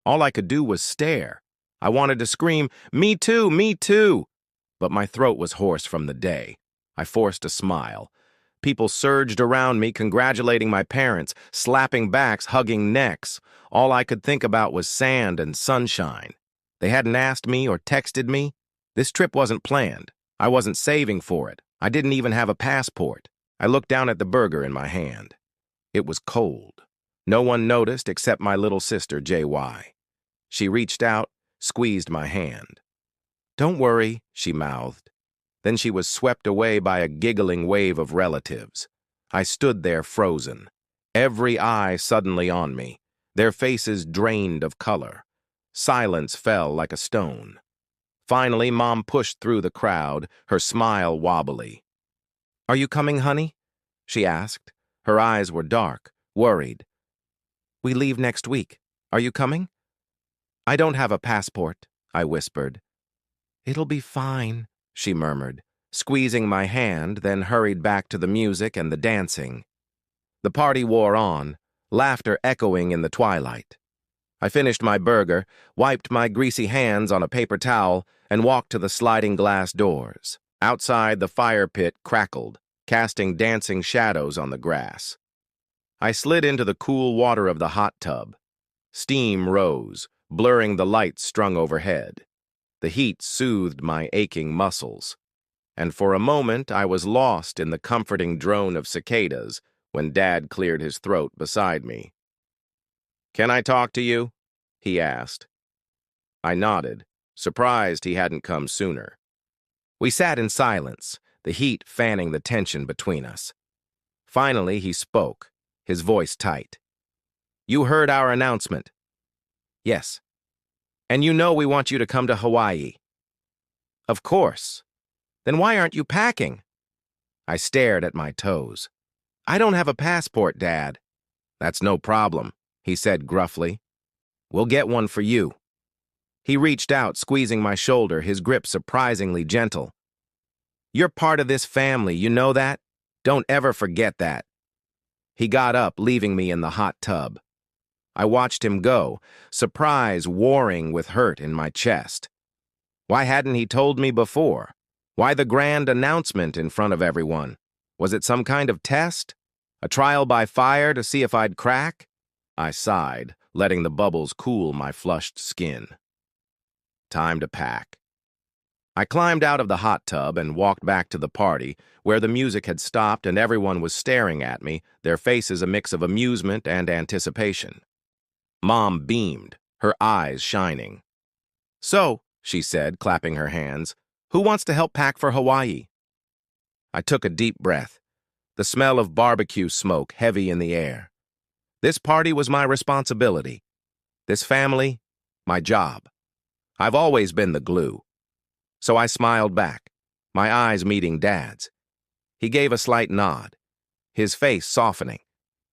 All I could do was stare. I wanted to scream, "Me too, me too!" But my throat was hoarse from the day. I forced a smile. People surged around me, congratulating my parents, slapping backs, hugging necks. All I could think about was sand and sunshine. They hadn't asked me or texted me. This trip wasn't planned. I wasn't saving for it. I didn't even have a passport. I looked down at the burger in my hand. It was cold. No one noticed except my little sister, JY. She reached out, squeezed my hand. "Don't worry," she mouthed. Then she was swept away by a giggling wave of relatives. I stood there frozen, every eye suddenly on me, their faces drained of color. Silence fell like a stone. Finally, Mom pushed through the crowd, her smile wobbly. "Are you coming, honey?" she asked. Her eyes were dark, worried. "We leave next week. Are you coming?" "I don't have a passport," I whispered. "It'll be fine," she murmured, squeezing my hand, then hurried back to the music and the dancing. The party wore on, laughter echoing in the twilight. I finished my burger, wiped my greasy hands on a paper towel, and walked to the sliding glass doors. Outside, the fire pit crackled, casting dancing shadows on the grass. I slid into the cool water of the hot tub. Steam rose, blurring the lights strung overhead. The heat soothed my aching muscles. And for a moment, I was lost in the comforting drone of cicadas when Dad cleared his throat beside me. "Can I talk to you?" he asked. I nodded, surprised he hadn't come sooner. We sat in silence, the heat fanning the tension between us. Finally, he spoke, his voice tight. "You heard our announcement?" "Yes." "And you know we want you to come to Hawaii?" "Of course." "Then why aren't you packing?" I stared at my toes. "I don't have a passport, Dad." "That's no problem," he said gruffly. "We'll get one for you." He reached out, squeezing my shoulder, his grip surprisingly gentle. "You're part of this family, you know that? Don't ever forget that." He got up, leaving me in the hot tub. I watched him go, surprise warring with hurt in my chest. Why hadn't he told me before? Why the grand announcement in front of everyone? Was it some kind of test? A trial by fire to see if I'd crack? I sighed, letting the bubbles cool my flushed skin. Time to pack. I climbed out of the hot tub and walked back to the party, where the music had stopped and everyone was staring at me, their faces a mix of amusement and anticipation. Mom beamed, her eyes shining. "So," she said, clapping her hands, "who wants to help pack for Hawaii?" I took a deep breath, the smell of barbecue smoke heavy in the air. This party was my responsibility. This family, my job. I've always been the glue. So I smiled back, my eyes meeting Dad's. He gave a slight nod, his face softening,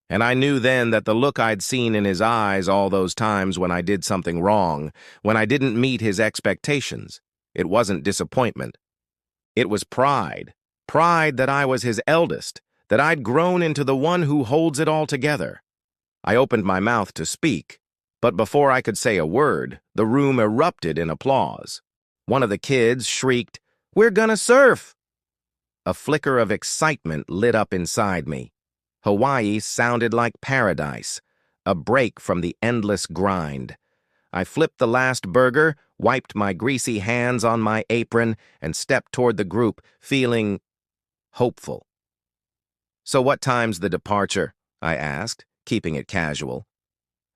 and I knew then that the look I'd seen in his eyes all those times when I did something wrong, when I didn't meet his expectations, it wasn't disappointment. It was pride, pride that I was his eldest, that I'd grown into the one who holds it all together. I opened my mouth to speak, but before I could say a word, the room erupted in applause. One of the kids shrieked, "We're gonna surf!" A flicker of excitement lit up inside me. Hawaii sounded like paradise, a break from the endless grind. I flipped the last burger, wiped my greasy hands on my apron, and stepped toward the group, feeling hopeful. "So what time's the departure?" I asked, keeping it casual.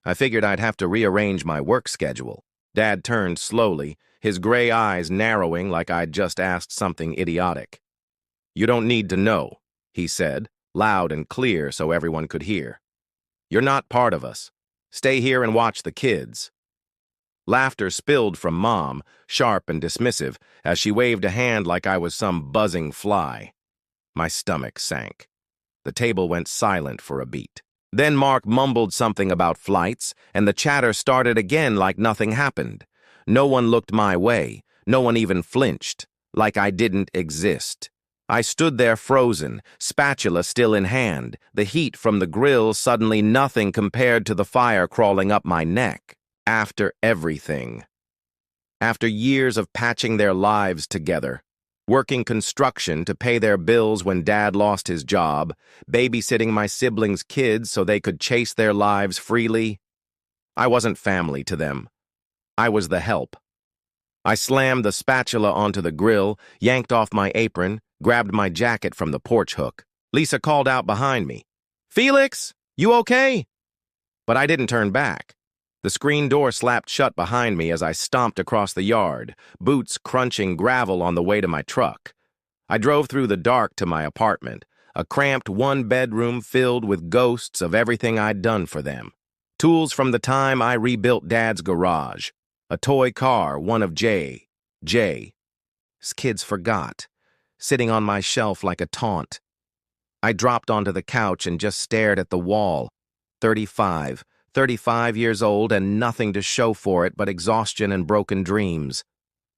I figured I'd have to rearrange my work schedule. Dad turned slowly, his gray eyes narrowing like I'd just asked something idiotic. "You don't need to know," he said, loud and clear so everyone could hear. "You're not part of us. Stay here and watch the kids." Laughter spilled from Mom, sharp and dismissive, as she waved a hand like I was some buzzing fly. My stomach sank. The table went silent for a beat. Then Mark mumbled something about flights, and the chatter started again like nothing happened. No one looked my way. No one even flinched, like I didn't exist. I stood there frozen, spatula still in hand, the heat from the grill suddenly nothing compared to the fire crawling up my neck. After everything. After years of patching their lives together, working construction to pay their bills when Dad lost his job, babysitting my siblings' kids so they could chase their lives freely, I wasn't family to them. I was the help. I slammed the spatula onto the grill, yanked off my apron, grabbed my jacket from the porch hook. Lisa called out behind me, "Felix, you okay?" But I didn't turn back. The screen door slapped shut behind me as I stomped across the yard, boots crunching gravel on the way to my truck. I drove through the dark to my apartment, a cramped one-bedroom filled with ghosts of everything I'd done for them. Tools from the time I rebuilt Dad's garage, a toy car, one of J's kids forgot, sitting on my shelf like a taunt. I dropped onto the couch and just stared at the wall. 35 years old and nothing to show for it but exhaustion and broken dreams.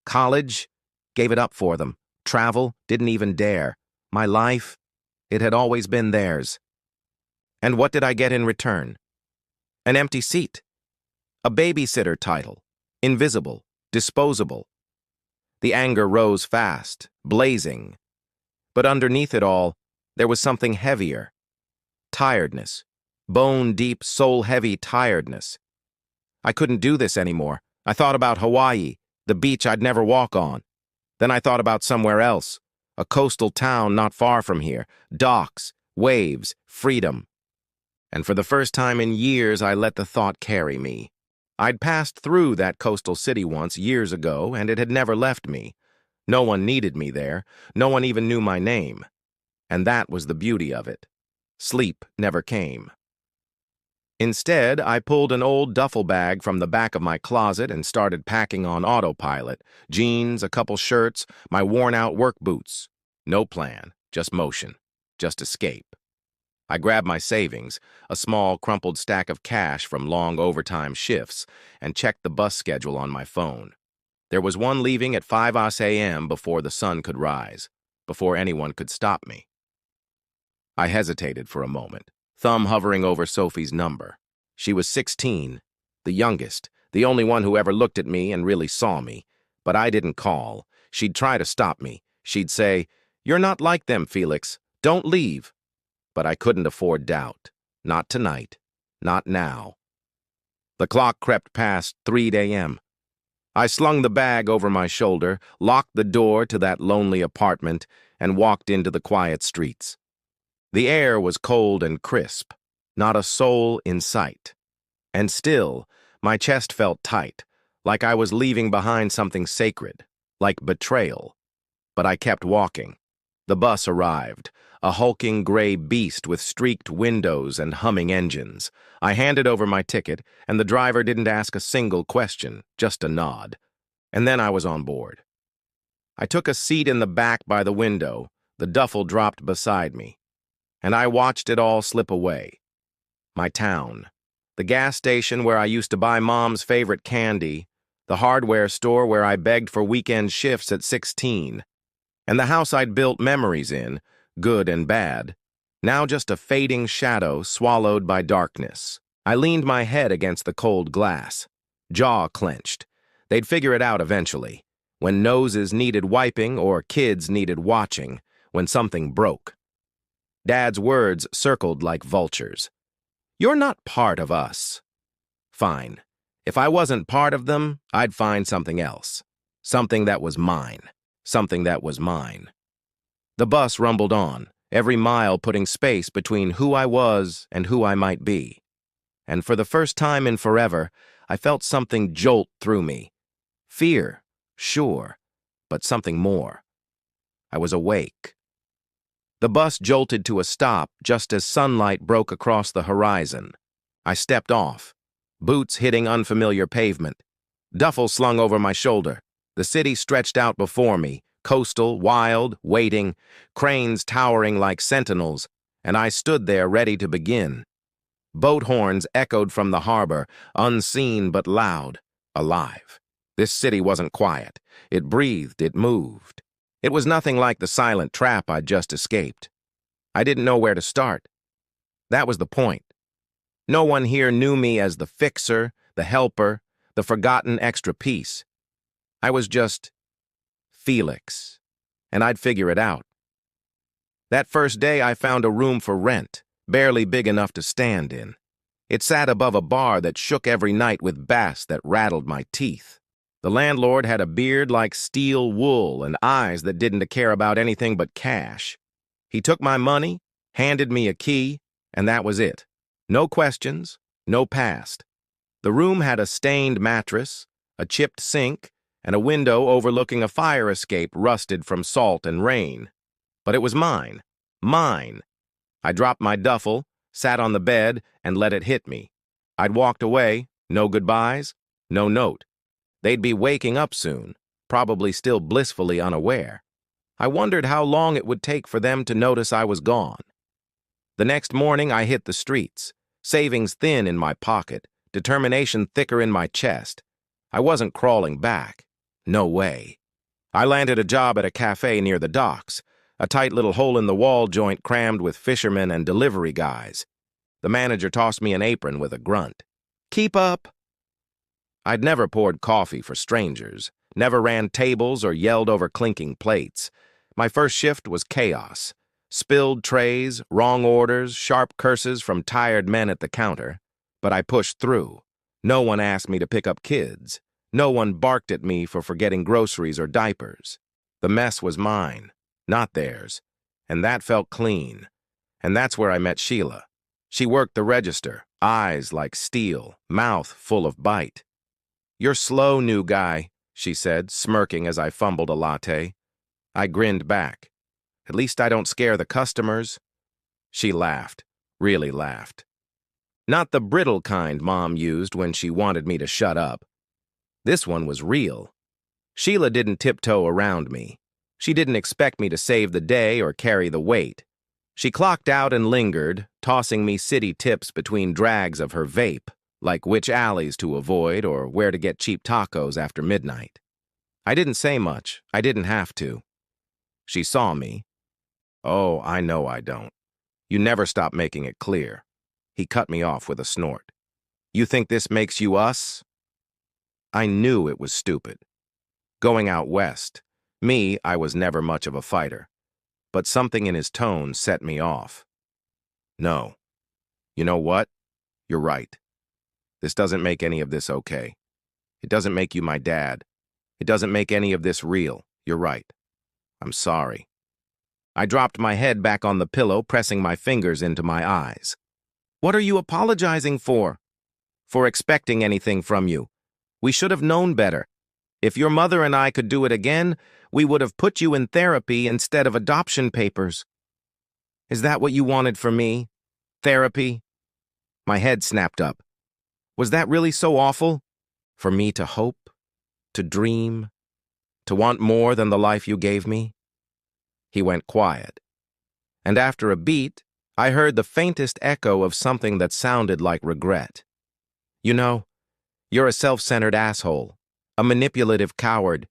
College? Gave it up for them. Travel? Didn't even dare. My life? It had always been theirs. And what did I get in return? An empty seat. A babysitter title. Invisible. Disposable. The anger rose fast, blazing. But underneath it all, there was something heavier. Tiredness. Bone-deep, soul-heavy tiredness. I couldn't do this anymore. I thought about Hawaii, the beach I'd never walk on. Then I thought about somewhere else, a coastal town not far from here, docks, waves, freedom. And for the first time in years, I let the thought carry me. I'd passed through that coastal city once, years ago, and it had never left me. No one needed me there. No one even knew my name. And that was the beauty of it. Sleep never came. Instead, I pulled an old duffel bag from the back of my closet and started packing on autopilot. Jeans, a couple shirts, my worn-out work boots. No plan, just motion, just escape. I grabbed my savings, a small, crumpled stack of cash from long overtime shifts, and checked the bus schedule on my phone. There was one leaving at 5 a.m. before the sun could rise, before anyone could stop me. I hesitated for a moment, thumb hovering over Sophie's number. She was 16, the youngest, the only one who ever looked at me and really saw me. But I didn't call. She'd try to stop me. She'd say, "You're not like them, Felix. Don't leave." But I couldn't afford doubt. Not tonight. Not now. The clock crept past 3 a.m. I slung the bag over my shoulder, locked the door to that lonely apartment, and walked into the quiet streets. The air was cold and crisp, not a soul in sight. And still, my chest felt tight, like I was leaving behind something sacred, like betrayal. But I kept walking. The bus arrived, a hulking gray beast with streaked windows and humming engines. I handed over my ticket, and the driver didn't ask a single question, just a nod. And then I was on board. I took a seat in the back by the window, the duffel dropped beside me. And I watched it all slip away. My town, the gas station where I used to buy Mom's favorite candy, the hardware store where I begged for weekend shifts at 16, and the house I'd built memories in, good and bad, now just a fading shadow swallowed by darkness. I leaned my head against the cold glass, jaw clenched. They'd figure it out eventually, when noses needed wiping or kids needed watching, when something broke. Dad's words circled like vultures. "You're not part of us." Fine. If I wasn't part of them, I'd find something else. Something that was mine. Something that was mine. The bus rumbled on, every mile putting space between who I was and who I might be. And for the first time in forever, I felt something jolt through me. Fear, sure, but something more. I was awake. The bus jolted to a stop just as sunlight broke across the horizon. I stepped off, boots hitting unfamiliar pavement, duffel slung over my shoulder. The city stretched out before me, coastal, wild, waiting, cranes towering like sentinels, and I stood there ready to begin. Boat horns echoed from the harbor, unseen but loud, alive. This city wasn't quiet. It breathed, it moved. It was nothing like the silent trap I'd just escaped. I didn't know where to start. That was the point. No one here knew me as the fixer, the helper, the forgotten extra piece. I was just Felix, and I'd figure it out. That first day, I found a room for rent, barely big enough to stand in. It sat above a bar that shook every night with bass that rattled my teeth. The landlord had a beard like steel wool and eyes that didn't care about anything but cash. He took my money, handed me a key, and that was it. No questions, no past. The room had a stained mattress, a chipped sink, and a window overlooking a fire escape rusted from salt and rain. But it was mine. Mine. I dropped my duffel, sat on the bed, and let it hit me. I'd walked away, no goodbyes, no note. They'd be waking up soon, probably still blissfully unaware. I wondered how long it would take for them to notice I was gone. The next morning, I hit the streets, savings thin in my pocket, determination thicker in my chest. I wasn't crawling back. No way. I landed a job at a cafe near the docks, a tight little hole-in-the-wall joint crammed with fishermen and delivery guys. The manager tossed me an apron with a grunt. "Keep up." I'd never poured coffee for strangers, never ran tables or yelled over clinking plates. My first shift was chaos. Spilled trays, wrong orders, sharp curses from tired men at the counter. But I pushed through. No one asked me to pick up kids. No one barked at me for forgetting groceries or diapers. The mess was mine, not theirs. And that felt clean. And that's where I met Sheila. She worked the register, eyes like steel, mouth full of bite. "You're slow, new guy," she said, smirking as I fumbled a latte. I grinned back. "At least I don't scare the customers." She laughed, really laughed. Not the brittle kind Mom used when she wanted me to shut up. This one was real. Sheila didn't tiptoe around me. She didn't expect me to save the day or carry the weight. She clocked out and lingered, tossing me city tips between drags of her vape, like which alleys to avoid or where to get cheap tacos after midnight. I didn't say much. I didn't have to. She saw me. "Oh, I know I don't. You never stop making it clear." He cut me off with a snort. "You think this makes you us?" I knew it was stupid. Going out west, I was never much of a fighter. But something in his tone set me off. "No. You know what? You're right. This doesn't make any of this okay. It doesn't make you my dad. It doesn't make any of this real. You're right. I'm sorry." I dropped my head back on the pillow, pressing my fingers into my eyes. "What are you apologizing for?" "For expecting anything from you. We should have known better. If your mother and I could do it again, we would have put you in therapy instead of adoption papers." "Is that what you wanted for me? Therapy?" My head snapped up. Was that really so awful? For me to hope, to dream, to want more than the life you gave me? He went quiet. And after a beat, I heard the faintest echo of something that sounded like regret. "You know, you're a self-centered asshole, a manipulative coward.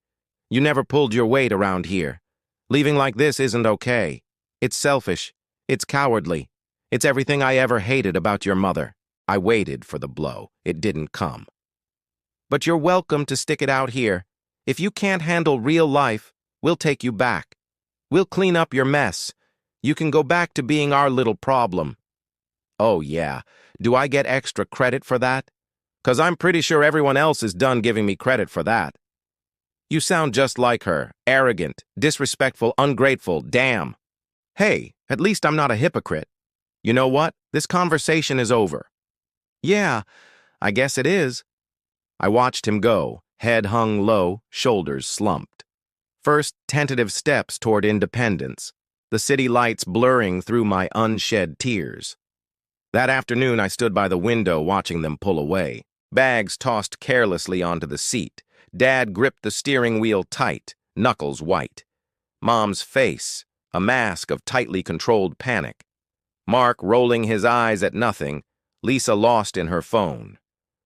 You never pulled your weight around here. Leaving like this isn't okay. It's selfish. It's cowardly. It's everything I ever hated about your mother." I waited for the blow. It didn't come. "But you're welcome to stick it out here. If you can't handle real life, we'll take you back. We'll clean up your mess. You can go back to being our little problem." "Oh, yeah. Do I get extra credit for that? 'Cause I'm pretty sure everyone else is done giving me credit for that." "You sound just like her. Arrogant, disrespectful, ungrateful, damn." "Hey, at least I'm not a hypocrite. You know what? This conversation is over." "Yeah, I guess it is." I watched him go, head hung low, shoulders slumped. First, tentative steps toward independence, the city lights blurring through my unshed tears. That afternoon, I stood by the window watching them pull away, bags tossed carelessly onto the seat. Dad gripped the steering wheel tight, knuckles white. Mom's face, a mask of tightly controlled panic. Mark rolling his eyes at nothing, Lisa lost in her phone.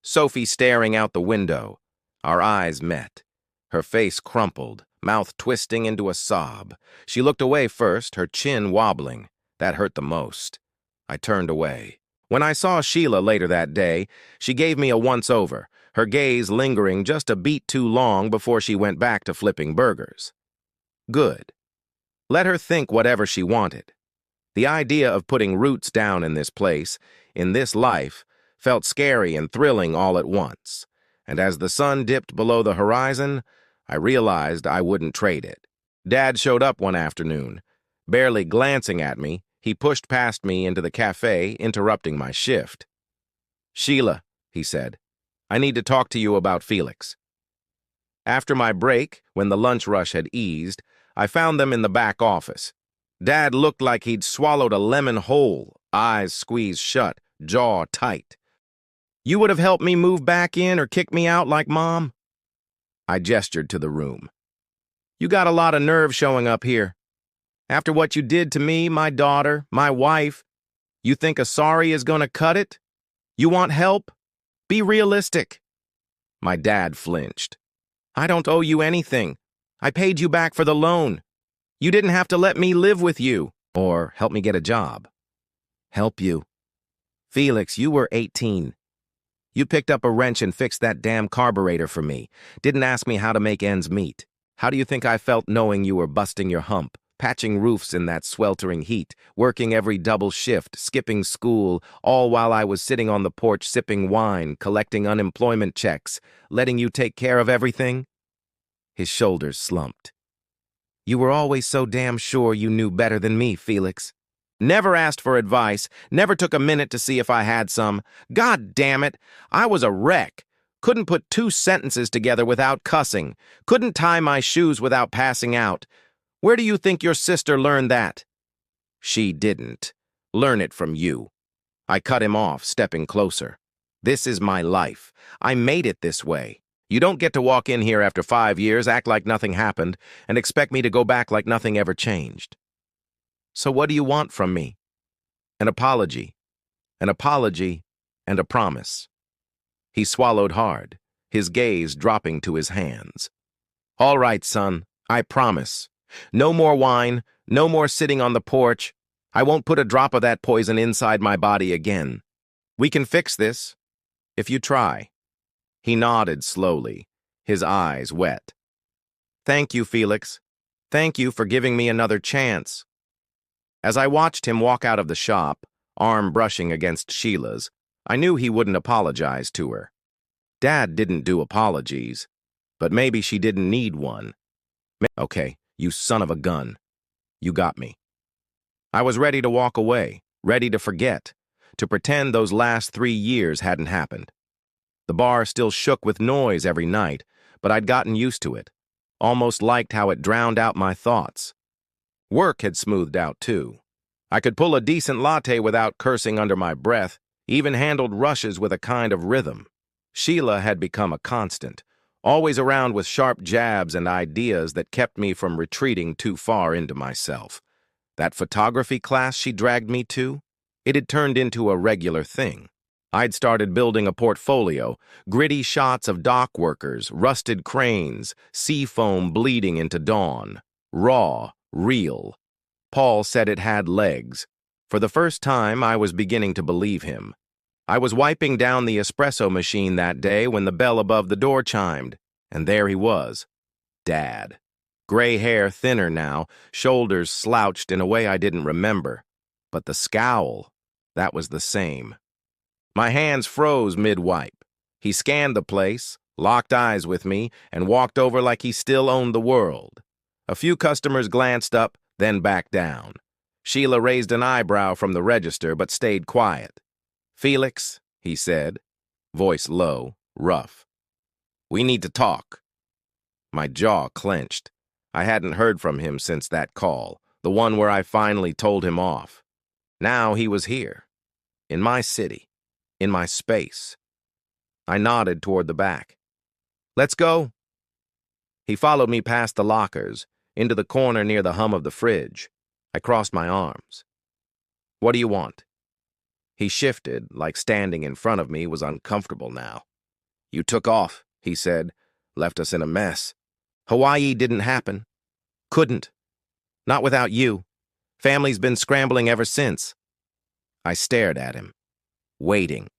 Sophie staring out the window. Our eyes met. Her face crumpled, mouth twisting into a sob. She looked away first, her chin wobbling. That hurt the most. I turned away. When I saw Sheila later that day, she gave me a once-over, her gaze lingering just a beat too long before she went back to flipping burgers. Good. Let her think whatever she wanted. The idea of putting roots down in this place, in this life, felt scary and thrilling all at once, and as the sun dipped below the horizon, I realized I wouldn't trade it. Dad showed up one afternoon. Barely glancing at me, he pushed past me into the cafe, interrupting my shift. "Sheila," he said, "I need to talk to you about Felix." After my break, when the lunch rush had eased, I found them in the back office. Dad looked like he'd swallowed a lemon whole, eyes squeezed shut, jaw tight. "You would have helped me move back in or kicked me out like Mom?" I gestured to the room. "You got a lot of nerve showing up here. After what you did to me, my daughter, my wife, you think a sorry is gonna cut it? You want help? Be realistic." My dad flinched. "I don't owe you anything. I paid you back for the loan. You didn't have to let me live with you or help me get a job." "Help you? Felix, you were 18. You picked up a wrench and fixed that damn carburetor for me. Didn't ask me how to make ends meet. How do you think I felt knowing you were busting your hump, patching roofs in that sweltering heat, working every double shift, skipping school, all while I was sitting on the porch sipping wine, collecting unemployment checks, letting you take care of everything?" His shoulders slumped. "You were always so damn sure you knew better than me, Felix. Never asked for advice, never took a minute to see if I had some. God damn it, I was a wreck. Couldn't put 2 sentences together without cussing. Couldn't tie my shoes without passing out. Where do you think your sister learned that?" "She didn't. Learn it from you." I cut him off, stepping closer. "This is my life. I made it this way. You don't get to walk in here after 5 years, act like nothing happened, and expect me to go back like nothing ever changed. So what do you want from me?" An apology, and a promise." He swallowed hard, his gaze dropping to his hands. "All right, son, I promise. No more wine, no more sitting on the porch. I won't put a drop of that poison inside my body again. We can fix this, if you try." He nodded slowly, his eyes wet. "Thank you, Felix. Thank you for giving me another chance." As I watched him walk out of the shop, arm brushing against Sheila's, I knew he wouldn't apologize to her. Dad didn't do apologies, but maybe she didn't need one. "Okay, you son of a gun. You got me." I was ready to walk away, ready to forget, to pretend those last 3 years hadn't happened. The bar still shook with noise every night, but I'd gotten used to it, almost liked how it drowned out my thoughts. Work had smoothed out, too. I could pull a decent latte without cursing under my breath, even handled rushes with a kind of rhythm. Sheila had become a constant, always around with sharp jabs and ideas that kept me from retreating too far into myself. That photography class she dragged me to, it had turned into a regular thing. I'd started building a portfolio, gritty shots of dock workers, rusted cranes, sea foam bleeding into dawn. Raw, real. Paul said it had legs. For the first time, I was beginning to believe him. I was wiping down the espresso machine that day when the bell above the door chimed, and there he was, Dad. Gray hair thinner now, shoulders slouched in a way I didn't remember. But the scowl, that was the same. My hands froze mid-wipe. He scanned the place, locked eyes with me, and walked over like he still owned the world. A few customers glanced up, then back down. Sheila raised an eyebrow from the register, but stayed quiet. "Felix," he said, voice low, rough. "We need to talk." My jaw clenched. I hadn't heard from him since that call, the one where I finally told him off. Now he was here, in my city, in my space. I nodded toward the back. "Let's go." He followed me past the lockers, into the corner near the hum of the fridge. I crossed my arms. "What do you want?" He shifted, like standing in front of me was uncomfortable now. "You took off," he said, "left us in a mess. Hawaii didn't happen. Couldn't. Not without you. Family's been scrambling ever since." I stared at him, waiting.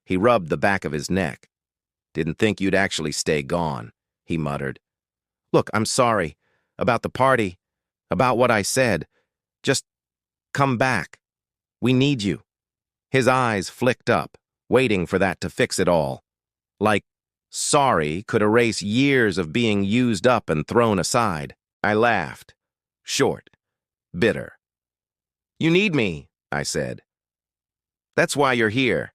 He rubbed the back of his neck. Didn't think you'd actually stay gone, he muttered. Look, I'm sorry. About the party. About what I said. Just come back. We need you. His eyes flicked up, waiting for that to fix it all. Like, sorry could erase years of being used up and thrown aside. I laughed. Short. Bitter. You need me, I said. That's why you're here.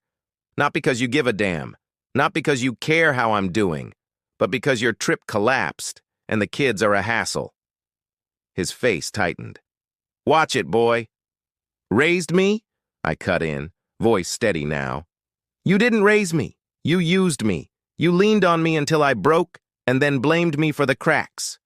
Not because you give a damn. Not because you care how I'm doing. But because your trip collapsed, and the kids are a hassle. His face tightened. Watch it, boy. Raised me? I cut in, voice steady now. You didn't raise me. You used me. You leaned on me until I broke, and then blamed me for the cracks.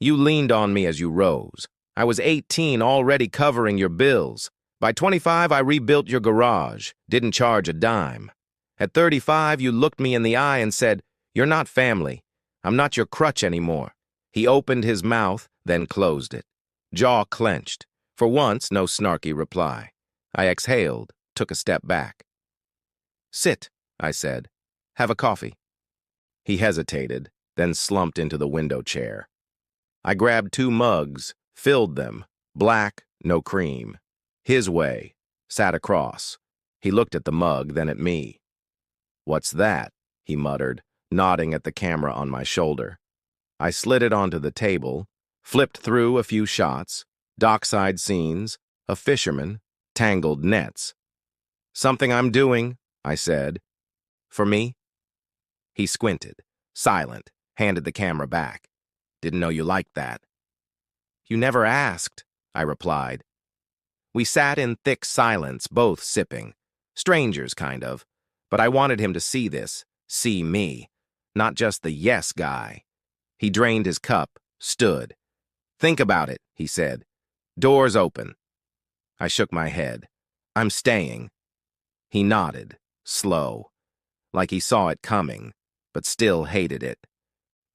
You leaned on me as you rose. I was 18, already covering your bills. By 25, I rebuilt your garage, didn't charge a dime. At 35, you looked me in the eye and said, You're not family. I'm not your crutch anymore. He opened his mouth, then closed it. Jaw clenched. For once, no snarky reply. I exhaled, took a step back. Sit, I said. Have a coffee. He hesitated, then slumped into the window chair. I grabbed 2 mugs, filled them, black, no cream. His way, sat across. He looked at the mug, then at me. What's that? He muttered, nodding at the camera on my shoulder. I slid it onto the table, flipped through a few shots, dockside scenes, a fisherman, tangled nets. Something I'm doing, I said. For me? He squinted, silent, handed the camera back. Didn't know you liked that. You never asked, I replied. We sat in thick silence, both sipping. Strangers, kind of. But I wanted him to see this, see me, not just the yes guy. He drained his cup, stood. Think about it, he said. Doors open. I shook my head. I'm staying. He nodded, slow, like he saw it coming, but still hated it.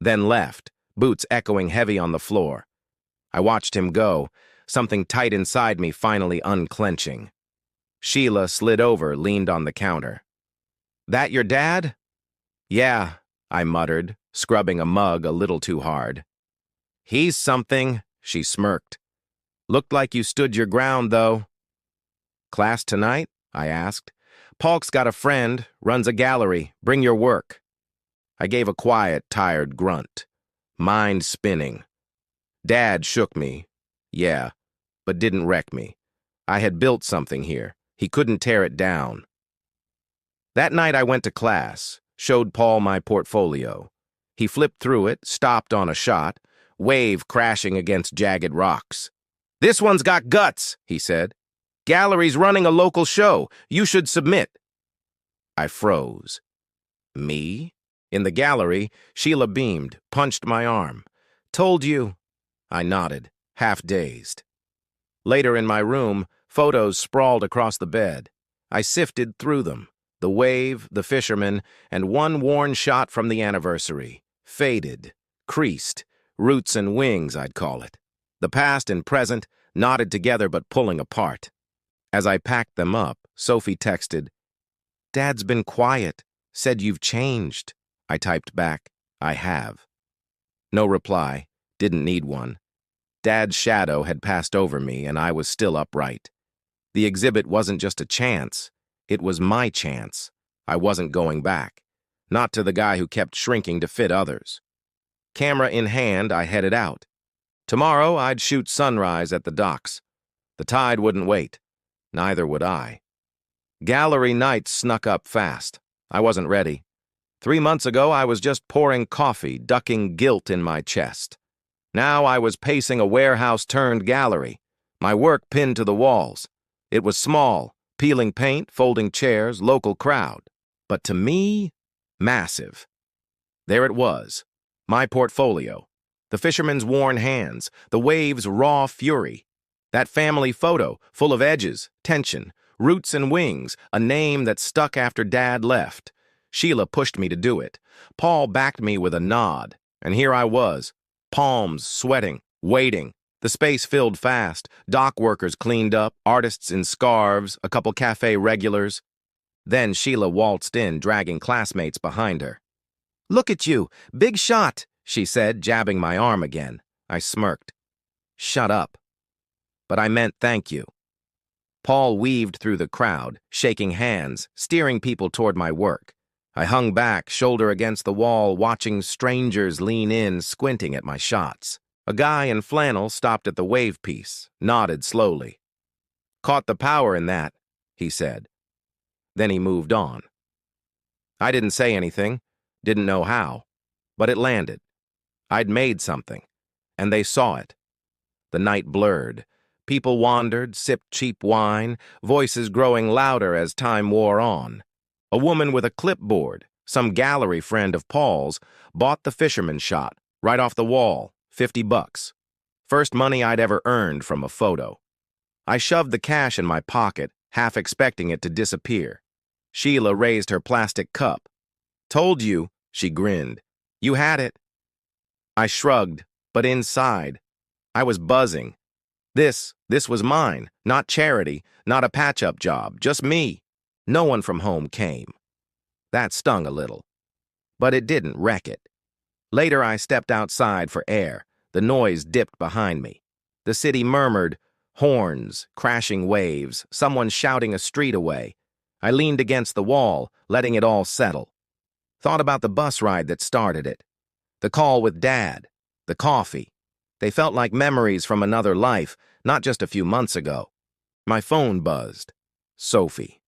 Then left, boots echoing heavy on the floor. I watched him go, something tight inside me finally unclenching. Sheila slid over, leaned on the counter. That your dad? Yeah, I muttered, scrubbing a mug a little too hard. He's something, she smirked. Looked like you stood your ground, though. Class tonight? I asked. Paul's got a friend, runs a gallery. Bring your work. I gave a quiet, tired grunt. Mind spinning. Dad shook me. Yeah, but didn't wreck me. I had built something here. He couldn't tear it down. That night I went to class, showed Paul my portfolio. He flipped through it, stopped on a shot, wave crashing against jagged rocks. This one's got guts, he said. Gallery's running a local show. You should submit. I froze. Me? In the gallery, Sheila beamed, punched my arm. Told you. I nodded, half dazed. Later in my room, photos sprawled across the bed. I sifted through them. The wave, the fisherman, and one worn shot from the anniversary. Faded, creased, roots and wings, I'd call it. The past and present, knotted together but pulling apart. As I packed them up, Sophie texted, Dad's been quiet, said you've changed. I typed back, I have. No reply, didn't need one. Dad's shadow had passed over me and I was still upright. The exhibit wasn't just a chance, it was my chance. I wasn't going back. Not to the guy who kept shrinking to fit others. Camera in hand, I headed out. Tomorrow, I'd shoot sunrise at the docks. The tide wouldn't wait. Neither would I. Gallery nights snuck up fast. I wasn't ready. 3 months ago, I was just pouring coffee, ducking guilt in my chest. Now I was pacing a warehouse-turned-gallery, my work pinned to the walls. It was small, peeling paint, folding chairs, local crowd. But to me, massive. There it was, my portfolio. The fisherman's worn hands, the wave's raw fury. That family photo, full of edges, tension, roots and wings, a name that stuck after Dad left. Sheila pushed me to do it. Paul backed me with a nod, and here I was, palms sweating, waiting. The space filled fast, dock workers cleaned up, artists in scarves, a couple cafe regulars. Then Sheila waltzed in, dragging classmates behind her. Look at you, big shot, she said, jabbing my arm again. I smirked. Shut up. But I meant thank you. Paul weaved through the crowd, shaking hands, steering people toward my work. I hung back, shoulder against the wall, watching strangers lean in, squinting at my shots. A guy in flannel stopped at the wave piece, nodded slowly. Caught the power in that, he said. Then he moved on. I didn't say anything, didn't know how, but it landed. I'd made something, and they saw it. The night blurred. People wandered, sipped cheap wine, voices growing louder as time wore on. A woman with a clipboard, some gallery friend of Paul's, bought the fisherman shot, right off the wall, $50. First money I'd ever earned from a photo. I shoved the cash in my pocket, half expecting it to disappear. Sheila raised her plastic cup. Told you, she grinned. You had it. I shrugged, but inside, I was buzzing. This was mine, not charity, not a patch-up job, just me. No one from home came. That stung a little, but it didn't wreck it. Later, I stepped outside for air. The noise dipped behind me. The city murmured, horns, crashing waves, someone shouting a street away. I leaned against the wall, letting it all settle. Thought about the bus ride that started it. The call with Dad. The coffee. They felt like memories from another life, not just a few months ago. My phone buzzed. Sophie.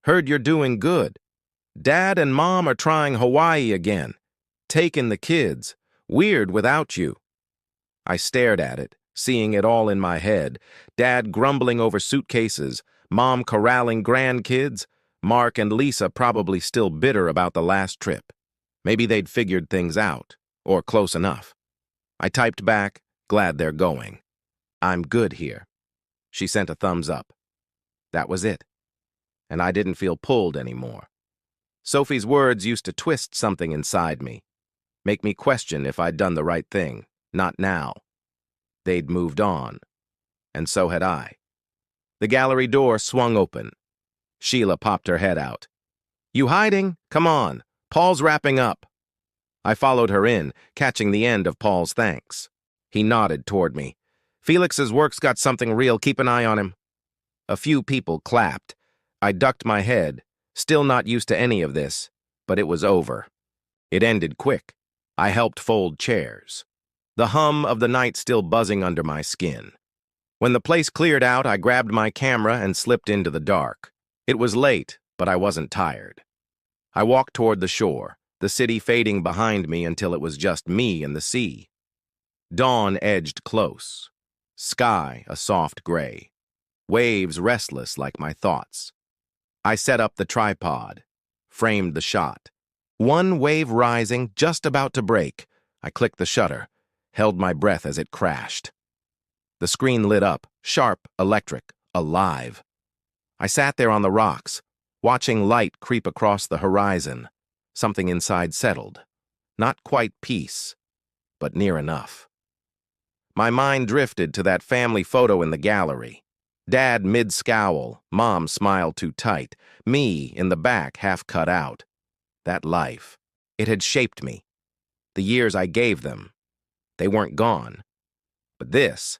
Heard you're doing good. Dad and Mom are trying Hawaii again. Taking the kids. Weird without you. I stared at it, seeing it all in my head. Dad grumbling over suitcases, Mom corralling grandkids, Mark and Lisa probably still bitter about the last trip. Maybe they'd figured things out, or close enough. I typed back, glad they're going. I'm good here. She sent a thumbs up. That was it. And I didn't feel pulled anymore. Sophie's words used to twist something inside me, make me question if I'd done the right thing. Not now. They'd moved on. And so had I. The gallery door swung open. Sheila popped her head out. You hiding? Come on. Paul's wrapping up. I followed her in, catching the end of Paul's thanks. He nodded toward me. Felix's work's got something real. Keep an eye on him. A few people clapped. I ducked my head, still not used to any of this, but it was over. It ended quick. I helped fold chairs. The hum of the night still buzzing under my skin. When the place cleared out, I grabbed my camera and slipped into the dark. It was late, but I wasn't tired. I walked toward the shore, the city fading behind me until it was just me and the sea. Dawn edged close. Sky a soft gray. Waves restless like my thoughts. I set up the tripod, framed the shot. One wave rising, just about to break. I clicked the shutter, held my breath as it crashed. The screen lit up, sharp, electric, alive. I sat there on the rocks, watching light creep across the horizon. Something inside settled. Not quite peace, but near enough. My mind drifted to that family photo in the gallery. Dad mid-scowl, Mom smiled too tight, me in the back half cut out. That life, it had shaped me. The years I gave them, they weren't gone. But this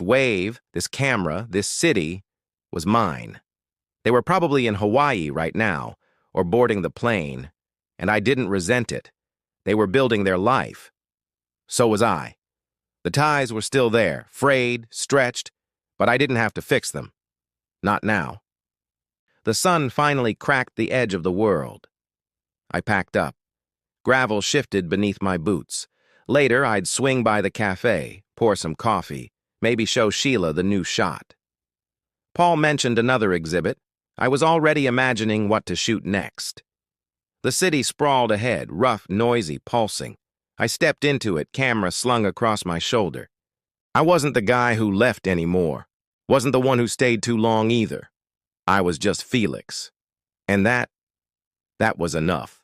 wave, this camera, this city, was mine. They were probably in Hawaii right now, or boarding the plane, and I didn't resent it. They were building their life. So was I. The ties were still there, frayed, stretched, but I didn't have to fix them. Not now. The sun finally cracked the edge of the world. I packed up. Gravel shifted beneath my boots. Later, I'd swing by the cafe, pour some coffee, maybe show Sheila the new shot. Paul mentioned another exhibit. I was already imagining what to shoot next. The city sprawled ahead, rough, noisy, pulsing. I stepped into it, camera slung across my shoulder. I wasn't the guy who left anymore. Wasn't the one who stayed too long either. I was just Felix. And that was enough.